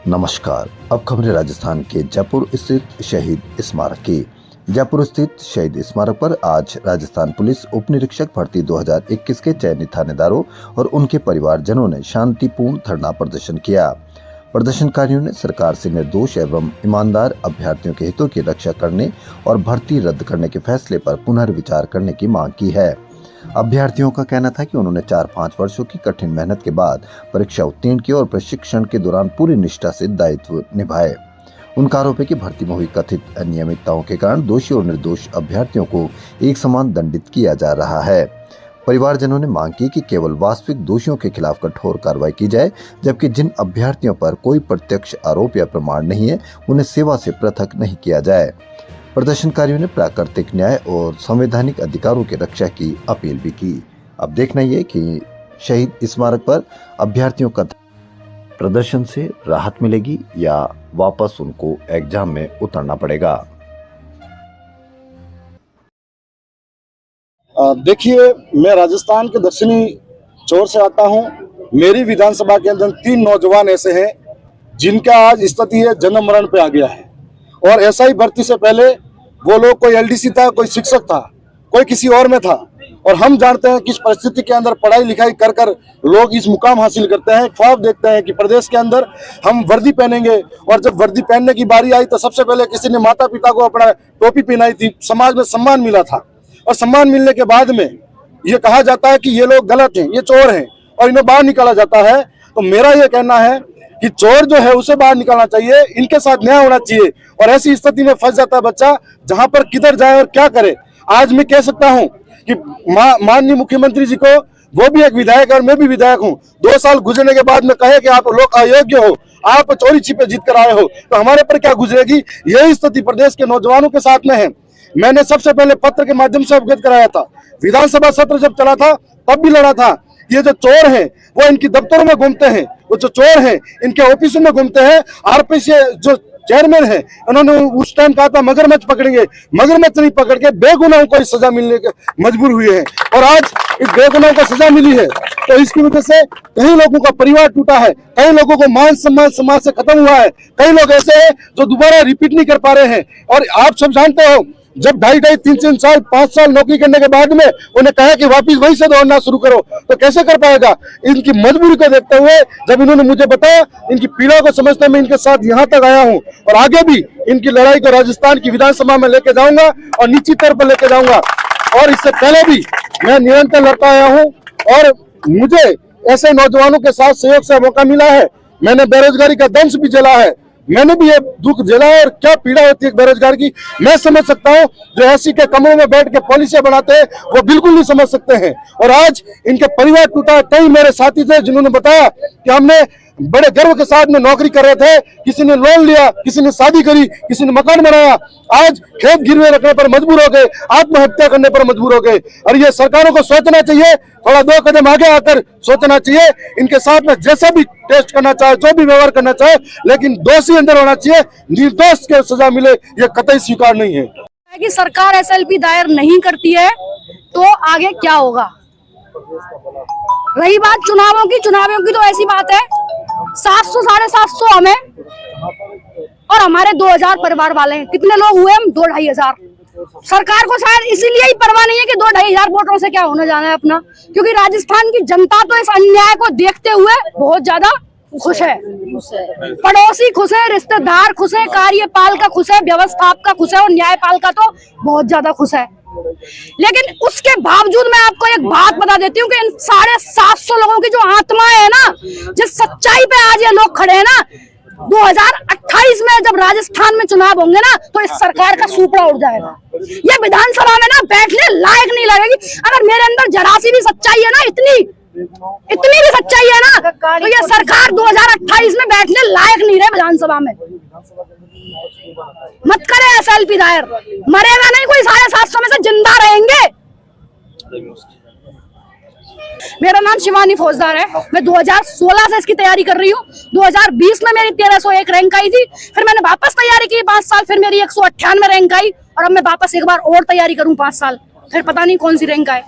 नमस्कार। अब खबरें राजस्थान के जयपुर स्थित शहीद स्मारक की। जयपुर स्थित शहीद स्मारक पर आज राजस्थान पुलिस उप निरीक्षक भर्ती 2021 के चयनित थानेदारों और उनके परिवारजनों ने शांतिपूर्ण धरना प्रदर्शन किया। प्रदर्शनकारियों ने सरकार से निर्दोष एवं ईमानदार अभ्यर्थियों के हितों की रक्षा करने और भर्ती रद्द करने के फैसले पर पुनर्विचार करने की मांग की है। अभ्यर्थियों का कहना था कि उन्होंने 4-5 वर्षों की कठिन मेहनत के बाद परीक्षा उत्तीर्ण की और प्रशिक्षण के दौरान पूरी निष्ठा से दायित्व निभाए। उनका आरोप है कि भर्ती में हुई कथित अनियमितताओं के कारण दोषी और निर्दोष अभ्यर्थियों को एक समान दंडित किया जा रहा है। परिवारजनों ने मांग की कि केवल वास्तविक दोषियों के खिलाफ कठोर कार्रवाई की जाए, जबकि जिन अभ्यर्थियों पर कोई प्रत्यक्ष आरोप या प्रमाण नहीं है उन्हें सेवा से पृथक नहीं किया जाए। प्रदर्शनकारियों ने प्राकृतिक न्याय और संवैधानिक अधिकारों की रक्षा की अपील भी की। अब देखना ये कि शहीद स्मारक पर अभ्यर्थियों का प्रदर्शन से राहत मिलेगी या वापस उनको एग्जाम में उतरना पड़ेगा। देखिए, मैं राजस्थान के दक्षिणी छोर से आता हूं। मेरी विधानसभा के अंदर 3 नौजवान ऐसे हैं जिनका आज स्थिति है जन्म मरण पे आ गया है। और ऐसा ही भर्ती से पहले वो लोग, कोई एलडीसी था, कोई शिक्षक था, कोई किसी और में था। और हम जानते हैं किस परिस्थिति के अंदर पढ़ाई लिखाई कर कर लोग इस मुकाम हासिल करते हैं। ख्वाब देखते हैं कि प्रदेश के अंदर हम वर्दी पहनेंगे, और जब वर्दी पहनने की बारी आई तो सबसे पहले किसी ने माता पिता को अपना टोपी पहनाई थी, समाज में सम्मान मिला था। और सम्मान मिलने के बाद में ये कहा जाता है कि ये लोग गलत हैं, ये चोर हैं, और इन्हें बाहर निकाला जाता है। तो मेरा ये कहना है कि चोर जो है उसे बाहर निकालना चाहिए, इनके साथ न्याय होना चाहिए। और ऐसी स्थिति में फंस जाता है बच्चा, जहां पर किधर जाए और क्या करे। आज मैं कह सकता हूं कि माननीय मुख्यमंत्री जी को, वो भी एक विधायक है और मैं भी विधायक हूं, 2 साल गुजरने के बाद में कहे कि आप लोग अयोग्य हो, आप चोरी छिपे जीत कर आए हो, तो हमारे पर क्या गुजरेगी। यही स्थिति प्रदेश के नौजवानों के साथ में है। मैंने सबसे पहले पत्र के माध्यम से अवगत कराया था। विधानसभा सत्र जब चला था तब भी लड़ा था। ये जो चोर हैं वो इनकी दफ्तरों में घूमते हैं, वो जो चोर हैं इनके ऑफिसों में घूमते हैं। आरपीसी जो चेयरमैन है, उन्होंने उस टाइम कहा था मगरमच्छ पकड़ेंगे, मगरमच्छ नहीं पकड़ के बेगुनाहों को सजा मिलने के मजबूर हुए हैं। और आज इस बेगुनाहों को सजा मिली है तो इसकी वजह से कई लोगों का परिवार टूटा है, कई लोगों को मान सम्मान समाज से खत्म हुआ है। कई लोग ऐसे हैं जो दोबारा रिपीट नहीं कर पा रहे हैं। और आप सब जानते हो, जब 2.5, 3 साल 5 साल नौकरी करने के बाद में उन्हें कहा कि वापिस वहीं से दौड़ना शुरू करो, तो कैसे कर पाएगा। इनकी मजबूरी को देखते हुए जब इन्होंने मुझे बताया, इनकी पीड़ा को समझते मैं इनके साथ यहाँ तक आया हूँ। और आगे भी इनकी लड़ाई को राजस्थान की विधानसभा में लेके जाऊंगा और निश्चित तौर पर लेके जाऊंगा। और इससे पहले भी मैं निरंतर लड़ता आया हूँ और मुझे ऐसे नौजवानों के साथ सहयोग से मौका मिला है। मैंने बेरोजगारी का दंश भी झेला है, मैंने भी ये दुख झेला है। और क्या पीड़ा होती है बेरोजगार की, मैं समझ सकता हूँ। जो ऐसी के कमरों में बैठ के पॉलिसियां बनाते हैं वो बिल्कुल नहीं समझ सकते हैं। और आज इनके परिवार टूटा है। कई मेरे साथी थे जिन्होंने बताया कि हमने बड़े गर्व के साथ में नौकरी कर रहे थे, किसी ने लोन लिया, किसी ने शादी करी, किसी ने मकान बनाया, आज खेत गिरवे रखने पर मजबूर हो गए, आत्महत्या करने पर मजबूर हो गए। और ये सरकारों को सोचना चाहिए, थोड़ा 2 कदम आगे आकर सोचना चाहिए। इनके साथ में जैसा भी टेस्ट करना चाहे, जो भी व्यवहार करना चाहे, लेकिन दोषी अंदर होना चाहिए, निर्दोष के सजा मिले, ये कतई स्वीकार नहीं है। कि सरकार एसएलपी दायर नहीं करती है तो आगे क्या होगा। रही बात चुनावों की तो ऐसी बात है, 700 750 हमें और हमारे 2000 परिवार वाले हैं। कितने लोग हुए हम? 2-2.5 हजार। सरकार को शायद इसीलिए ही परवाह नहीं है कि 2-2.5 हजार वोटों से क्या होने जाना है अपना, क्योंकि राजस्थान की जनता तो इस अन्याय को देखते हुए बहुत ज्यादा खुश है। पड़ोसी खुश है, रिश्तेदार खुश है, कार्यपालिका खुश है, व्यवस्थापक खुश है और न्यायपालिका तो बहुत ज्यादा खुश है। लेकिन उसके बावजूद मैं आपको एक बात बता देती हूँ कि इन 750 लोगों की जो आत्माएं है ना, जिस सच्चाई पे आज ये लोग खड़े हैं ना, 2028 में जब राजस्थान में चुनाव होंगे ना तो इस सरकार का सूपड़ा उड़ जाएगा। ये विधानसभा में ना बैठने लायक नहीं लगेगी। अगर मेरे अंदर जरा सी भी सच्चाई है ना, इतनी भी सच्चाई है ना, तो ये सरकार 2028 में बैठने लायक नहीं रहे विधानसभा में। मत करे एसएलपी दायर, मरेगा नहीं कोई, 750 में से जिंदा रहेंगे। मेरा नाम शिवानी फौजदार है। मैं 2016 से इसकी तैयारी कर रही हूँ। 2020 में मेरी 1301 रैंक आई थी, फिर मैंने वापस तैयारी की 5 साल, फिर मेरी 198 रैंक आई और अब मैं वापस एक बार और तैयारी करूँ 5 साल, फिर पता नहीं कौन सी रैंक आए।